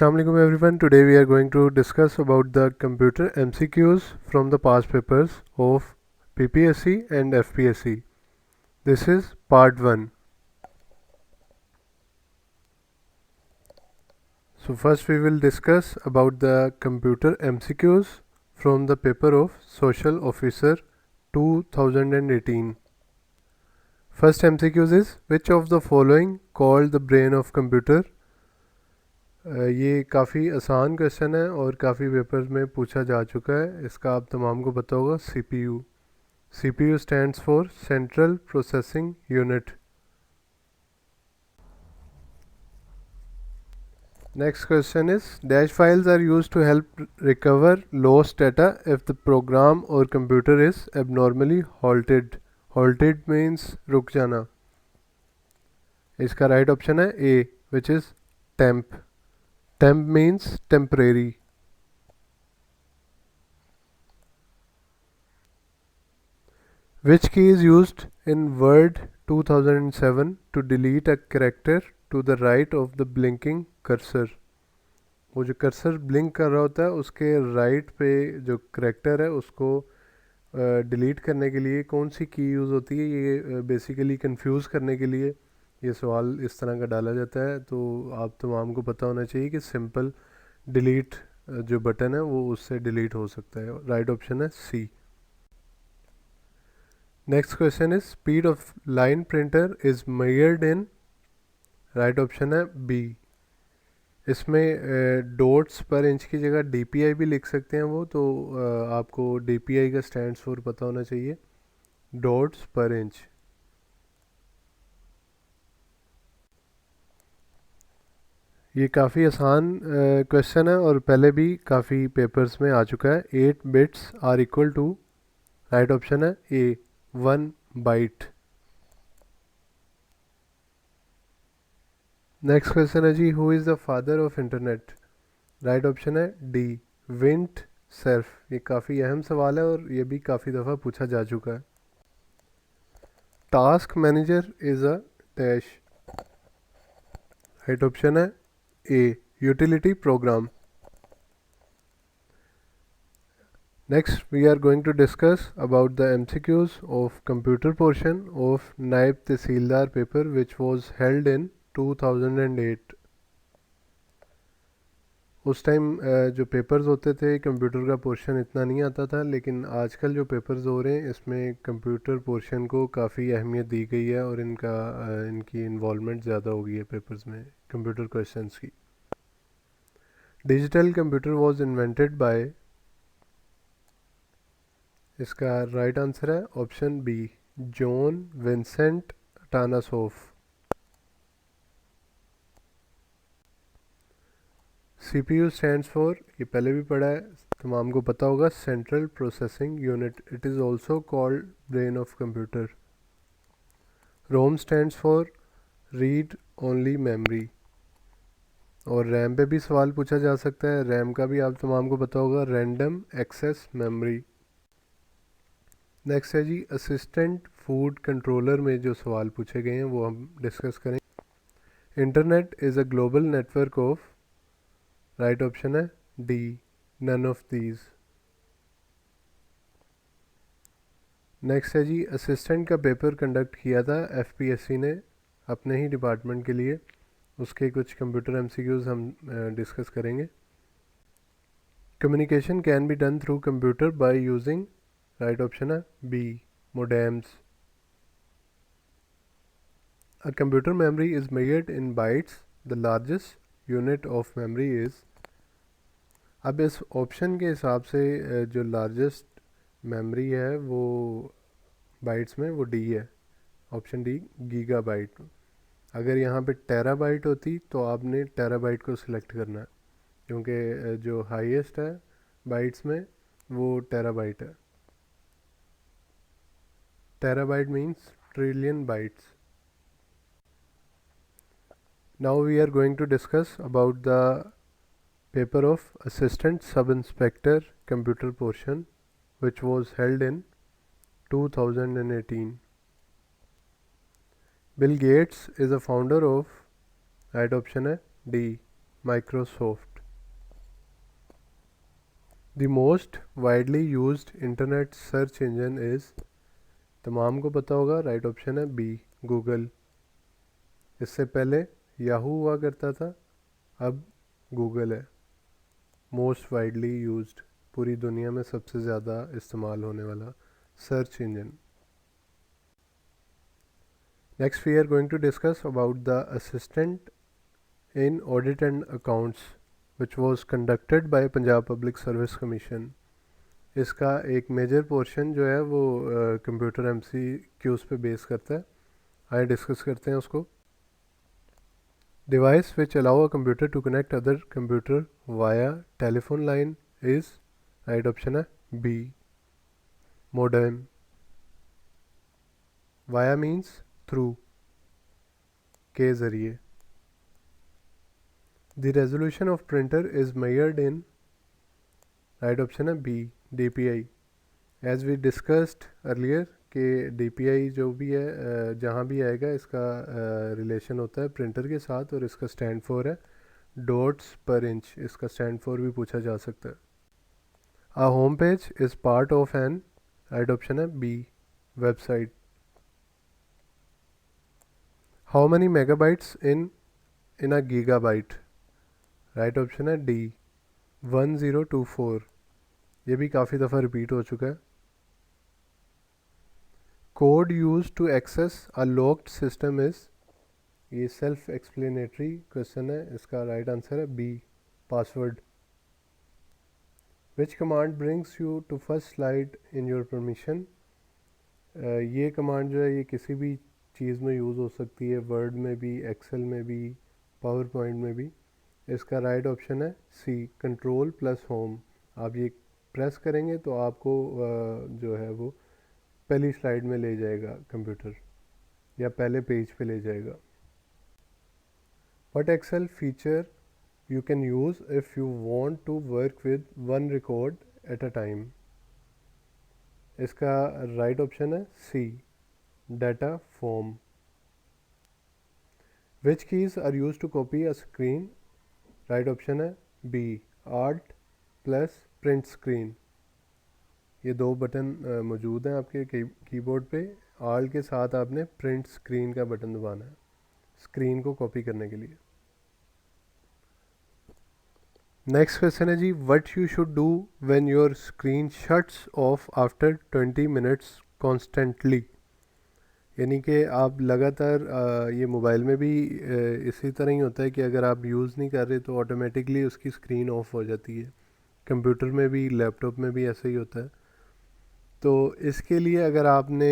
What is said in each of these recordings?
Assalamualaikum everyone. Today we are going to discuss about the computer MCQs from the past papers of PPSC and FPSC. This is part 1. So first we will discuss about the computer MCQs from the paper of Social Officer 2018. First MCQs is, which of the following called the brain of computer? ये काफ़ी आसान question है और काफ़ी papers में पूछा जा चुका है. इसका आप तमाम को पता होगा. CPU stands for Central Processing Unit. Next question is, dash files are used to help recover lost data if the program or computer is abnormally halted. Halted means रुक जाना. इसका राइट ऑप्शन है A, which is temp. Temp means temporary. Which key is used in Word 2007 to delete a character to the right of the blinking cursor? वो जो cursor blink कर रहा होता है उसके राइट पे जो करेक्टर है उसको डिलीट करने के लिए कौन सी की यूज़ होती है? ये बेसिकली कंफ्यूज करने के लिए ये सवाल इस तरह का डाला जाता है. तो आप तमाम को पता होना चाहिए कि सिंपल डिलीट जो बटन है वो उससे डिलीट हो सकता है. राइट ऑप्शन है C. Next question is, speed of line printer is measured in. Right option है बी. इसमें डॉट्स पर इंच की जगह DPI भी लिख सकते हैं वो. तो आपको DPI का स्टैंड्स फॉर पता होना चाहिए, डॉट्स पर इंच. ये काफ़ी आसान क्वेश्चन है और पहले भी काफ़ी पेपर्स में आ चुका है. 8 bits are equal to. Right option है ए, 1 बाइट. नेक्स्ट क्वेश्चन है जी, who is the father of internet? Right option है डी, विंट सर्फ. ये काफ़ी अहम सवाल है और ये भी काफ़ी दफ़ा पूछा जा चुका है. Task manager is a dash. Right option है A, utility program. Next we are going to discuss about the MCQs of computer portion of नायब तहसीलदार paper which was held in 2008. उस टाइम जो पेपर्स होते थे कंप्यूटर का portion इतना नहीं आता था, लेकिन आजकल जो पेपर्स हो रहे हैं इसमें कंप्यूटर पोर्शन को काफ़ी अहमियत दी गई है और इनकी इन्वॉल्वमेंट ज़्यादा हो गई है पेपर्स में कंप्यूटर क्वेश्चंस की. Digital computer was invented by. इसका राइट आंसर है option B, John Vincent Atanasoff. CPU stands for, ये पहले भी पढ़ा है, तमाम को पता होगा, central processing unit. It is also called brain of computer. ROM stands for read only memory. और रैम पे भी सवाल पूछा जा सकता है. रैम का भी आप तमाम को पता होगा, रैंडम एक्सेस मेमोरी. नेक्स्ट है जी, असिस्टेंट फूड कंट्रोलर में जो सवाल पूछे गए हैं वो हम डिस्कस करें. Internet is a global network of. Right option है D, none of these. Next है जी, असिस्टेंट का पेपर कंडक्ट किया था FPSC ने अपने ही डिपार्टमेंट के लिए. उसके कुछ कंप्यूटर MCQs हम डिस्कस करेंगे. Communication can be done through computer by using. Right option है B, modems. A computer memory is measured in bytes. The largest unit of memory is. अब इस ऑप्शन के हिसाब से जो लार्जेस्ट मेमोरी है वो बाइट्स में वो डी है. Option D, gigabyte. अगर यहाँ पे टेराबाइट होती तो आपने टेराबाइट को सिलेक्ट करना है, क्योंकि जो हाईएस्ट है बाइट्स में वो टेराबाइट है. Terabyte means trillion bytes. Now we are going to discuss about the paper of Assistant Sub-Inspector Computer portion which was held in 2018. Bill Gates is a founder of. Right option है D, Microsoft. The most widely used internet search engine is, तमाम को पता होगा, right option है B, Google. इससे पहले Yahoo हुआ करता था, अब गूगल है मोस्ट वाइडली यूज्ड, पूरी दुनिया में सबसे ज़्यादा इस्तेमाल होने वाला search engine. Next we are going to discuss about the assistant in audit and accounts which was conducted by Punjab public service commission. इसका एक मेजर पोर्शन जो है वो कंप्यूटर एमसी क्यूज़ पे बेस करता है। आइए डिस्कस करते हैं उसको। Device which allow a computer to connect other computer via telephone line is, right option है B, modem. Via means through, के ज़रिए। The resolution of printer is measured in, right option है B, DPI। As we discussed earlier कि DPI जो भी है जहाँ भी आएगा इसका रिलेशन होता है प्रिंटर के साथ, और इसका स्टैंड फॉर है डॉट्स पर इंच, इसका स्टैंड फॉर भी पूछा जा सकता है। A home page is part of an, right option है B, website. How many megabytes in a gigabyte, right option है डी, 1024। ये भी काफ़ी दफ़ा रिपीट हो चुका है। Code use to access a locked system is, ये सेल्फ एक्सप्लेनेटरी क्वेश्चन है, इसका राइट आंसर है B, password. Which command brings you to first slide in your permission, ये कमांड जो है ये किसी भी चीज़ में यूज़ हो सकती है, वर्ड में भी, एक्सेल में भी, पावर पॉइंट में भी। इसका राइट ऑप्शन है सी, कंट्रोल प्लस होम। आप ये प्रेस करेंगे तो आपको जो है वो पहली स्लाइड में ले जाएगा कंप्यूटर, या पहले पेज पे ले जाएगा। What excel feature you can use if you want to work with one record at a time, इसका राइट ऑप्शन है C, data form. Which keys are use to copy a screen, right option है B, alt plus print screen. ये दो button मौजूद हैं आपके keyboard पे, alt के साथ आपने प्रिंट स्क्रीन का बटन दबाना है स्क्रीन को कॉपी करने के लिए। नेक्स्ट क्वेश्चन है जी, what you should do when your screen shuts off after 20 minutes constantly, यानी कि आप लगातार ये मोबाइल में भी इसी तरह ही होता है कि अगर आप यूज़ नहीं कर रहे तो ऑटोमेटिकली उसकी स्क्रीन ऑफ हो जाती है। कंप्यूटर में भी, लैपटॉप में भी ऐसा ही होता है। तो इसके लिए अगर आपने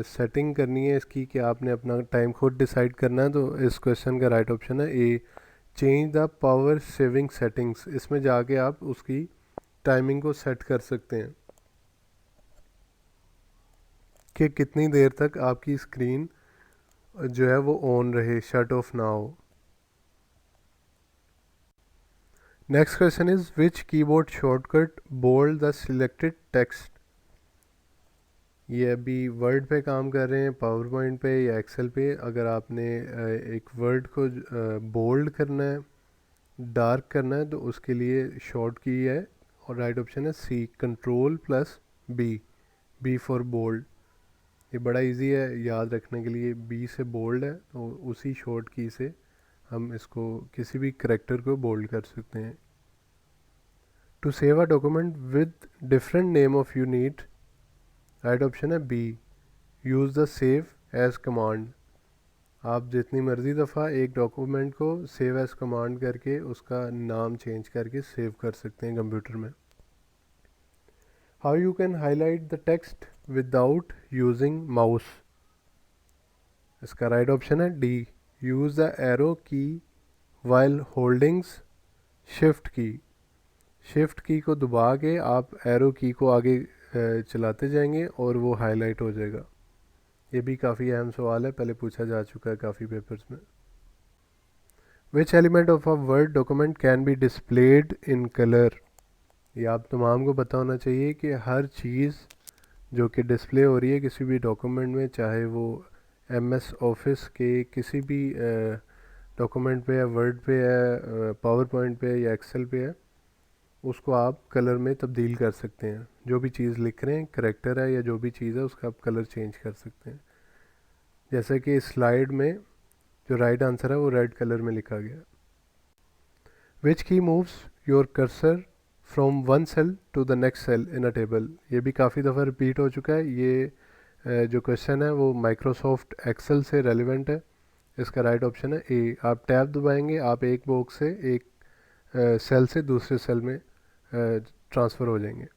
सेटिंग करनी है इसकी कि आपने अपना टाइम खुद डिसाइड करना है, तो इस क्वेश्चन का राइट ऑप्शन है A, change the power saving settings. इसमें जाके आप उसकी टाइमिंग को सेट कर सकते हैं कि कितनी देर तक आपकी स्क्रीन जो है वो ऑन रहे, शट ऑफ ना हो। Next question is which keyboard shortcut bold the selected text, ये अभी वर्ड पे काम कर रहे हैं, पावर पॉइंट पे या एक्सेल पे। अगर आपने एक वर्ड को बोल्ड करना है, डार्क करना है, तो उसके लिए शॉर्ट की है और राइट ऑप्शन है C, control plus B, B for bold. ये बड़ा इजी है याद रखने के लिए, बी से बोल्ड है तो उसी शॉर्ट की से हम इसको किसी भी करेक्टर को बोल्ड कर सकते हैं। To save a document with different name of unit, right option है B, use the save as command. आप जितनी मर्ज़ी दफ़ा एक डॉक्यूमेंट को सेव एज कमांड करके उसका नाम चेंज करके सेव कर सकते हैं कंप्यूटर में। How you can highlight the text without using mouse, इसका राइट ऑप्शन है डी, यूज़ द एरो की वाइल होल्डिंग्स शिफ्ट की। शिफ्ट की को दबा के आप एरो की को आगे चलाते जाएंगे और वो हाईलाइट हो जाएगा। ये भी काफ़ी अहम सवाल है, पहले पूछा जा चुका है काफ़ी पेपर्स में। Which element of a word document can be displayed in colour, ये आप तमाम को पता होना चाहिए कि हर चीज़ जो कि डिस्प्ले हो रही है किसी भी डॉक्यूमेंट में, चाहे वो MS ऑफिस के किसी भी डॉक्यूमेंट पे है, वर्ड पे है, पावर पॉइंट पे है या एक्सेल पे है, उसको आप कलर में तब्दील कर सकते हैं। जो भी चीज़ लिख रहे हैं, करेक्टर है या जो भी चीज़ है, उसका आप कलर चेंज कर सकते हैं। जैसे कि स्लाइड में जो राइट आंसर है वो रेड कलर में लिखा गया। Which key moves your cursor from one cell to the next cell in a table. ये भी काफ़ी दफ़ा रिपीट हो चुका है। ये जो क्वेश्चन है वो माइक्रोसॉफ्ट एक्सेल से रेलिवेंट है। इसका राइट ऑप्शन है ए। आप टैब दबाएंगे, आप एक बॉक्स से एक सेल से दूसरे सेल में ट्रांसफ़र हो जाएंगे।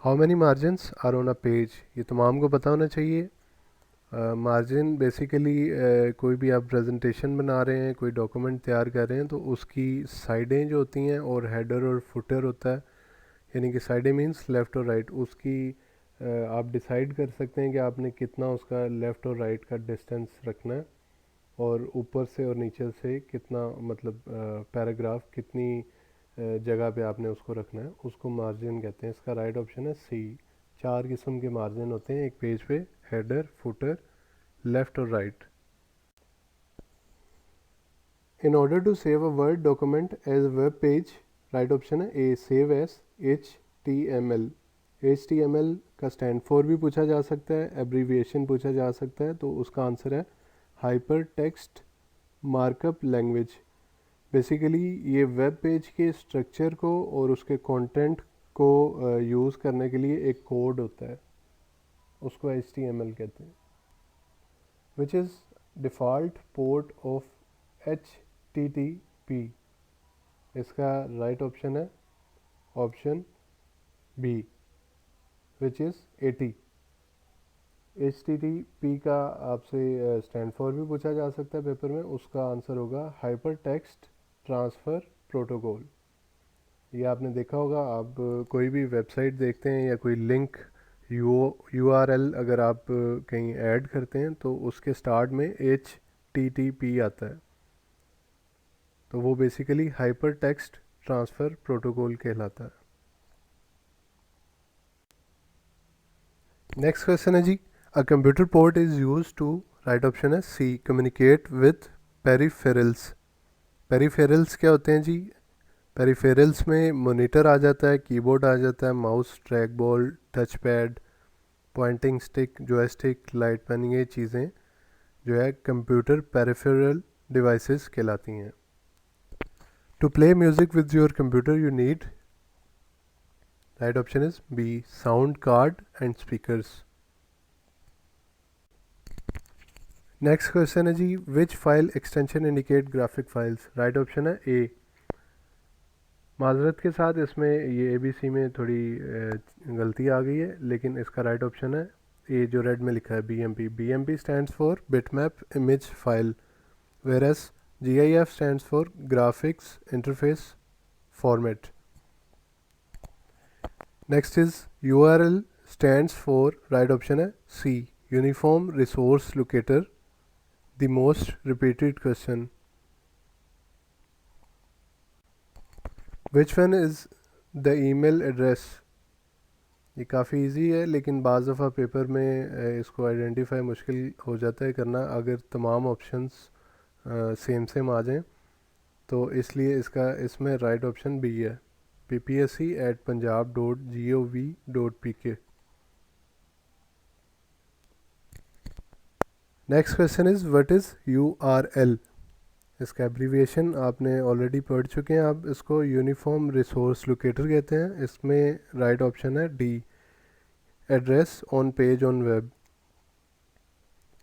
How many margins are on a page, ये तमाम को पता होना चाहिए। मार्जिन बेसिकली कोई भी आप प्रेजेंटेशन बना रहे हैं, कोई डॉक्यूमेंट तैयार कर रहे हैं, तो उसकी साइडें जो होती हैं और हेडर और फुटर होता है, यानी कि साइडें मींस लेफ़्ट और राइट, उसकी आप डिसाइड कर सकते हैं कि आपने कितना उसका लेफ़्ट और राइट का डिस्टेंस रखना है, और ऊपर से और नीचे से कितना, मतलब पैराग्राफ कितनी जगह पे आपने उसको रखना है, उसको मार्जिन कहते हैं। इसका राइट ऑप्शन है सी। 4 किस्म के मार्जिन होते हैं एक पेज पे, हेडर, फुटर, लेफ्ट और right. In order to save a word document as web page, right option है A, save as HTML। HTML का स्टैंड फॉर भी पूछा जा सकता है, एब्रीविएशन पूछा जा सकता है, तो उसका आंसर है hyper text markup language. Basically ये वेब पेज के स्ट्रक्चर को और उसके कंटेंट को यूज़ करने के लिए एक कोड होता है, उसको HTML कहते हैं। Which is default port of HTTP, इसका राइट ऑप्शन है option B, which is 80। HTTP का आपसे स्टैंड फॉर भी पूछा जा सकता है पेपर में, उसका आंसर होगा हाइपर टेक्स्ट ट्रांसफ़र प्रोटोकॉल। ये आपने देखा होगा, आप कोई भी वेबसाइट देखते हैं या कोई लिंक URL अगर आप कहीं ऐड करते हैं, तो उसके स्टार्ट में HTTP आता है, तो वो basically hyper text transfer protocol कहलाता है। नेक्स्ट क्वेश्चन है जी, a computer port is use to, right option है C, communicate with peripherals. Peripherals क्या होते हैं जी? पेरीफेरल्स में मॉनिटर आ जाता है, कीबोर्ड आ जाता है, mouse, track ball, touch pad, pointing stick, joystick, light pen, ये चीज़ें जो है कंप्यूटर पेरिफेरल डिवाइसेस कहलाती हैं। To play music with your computer you need, right option is B, sound card and speakers. Next question है जी, which file extension indicate graphic files, right option है A. माजरत के साथ इसमें ये ABC में थोड़ी गलती आ गई है, लेकिन इसका राइट ऑप्शन है ये जो रेड में लिखा है BMP। BMP stands for bitmap image file, whereas GIF stands for graphics interface format. Next is URL stands for, right option है C, uniform resource locator, the most repeated question. Which one is the email address? ये काफ़ी easy है, लेकिन बाज़ दफ़ा paper में इसको identify मुश्किल हो जाता है करना अगर तमाम ऑप्शंस सेम सेम आ जाएं, तो इसलिए इसमें राइट ऑप्शन बी है, ppsc@punjab.gov.pk। Next question is what is URL? इसका एब्रीविएशन आपने ऑलरेडी पढ़ चुके हैं, आप इसको यूनिफॉर्म रिसोर्स लोकेटर कहते हैं। इसमें राइट ऑप्शन है D, address on page on web.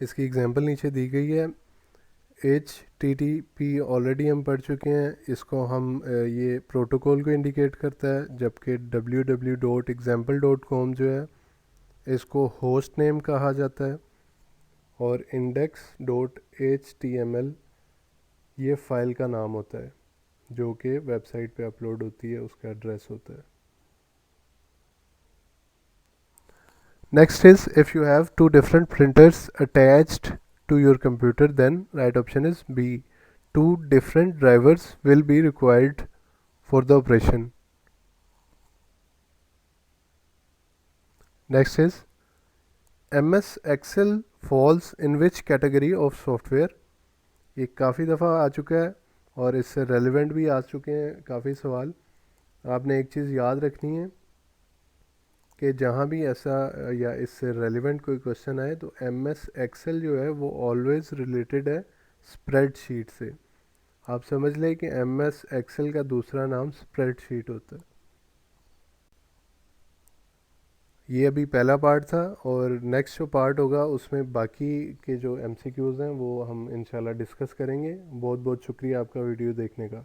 इसकी एग्जांपल नीचे दी गई है। HTTP ऑलरेडी हम पढ़ चुके हैं, इसको हम ये प्रोटोकॉल को इंडिकेट करता है, जबकि www.example.com जो है इसको होस्ट नेम कहा जाता है, और index.html ये फ़ाइल का नाम होता है जो कि वेबसाइट पे अपलोड होती है, उसका एड्रेस होता है। Next is if you have two different printers attached to your computer, then right option is B, 2 different drivers will be required for the operation. Next is MS Excel falls in which category of software? ये काफ़ी दफ़ा आ चुका है और इससे relevant भी आ चुके हैं काफ़ी सवाल। आपने एक चीज़ याद रखनी है कि जहाँ भी ऐसा या इससे रेलिवेंट कोई क्वेश्चन आए तो एम एस एक्सेल जो है वो ऑलवेज रिलेटेड है स्प्रेडशीट से। आप समझ लें कि एम एस एक्सेल का दूसरा नाम स्प्रेडशीट होता है। ये अभी पहला पार्ट था, और नेक्स्ट जो पार्ट होगा उसमें बाकी के जो एमसीक्यूज़ हैं वो हम इंशाल्लाह डिस्कस करेंगे। बहुत बहुत शुक्रिया आपका वीडियो देखने का।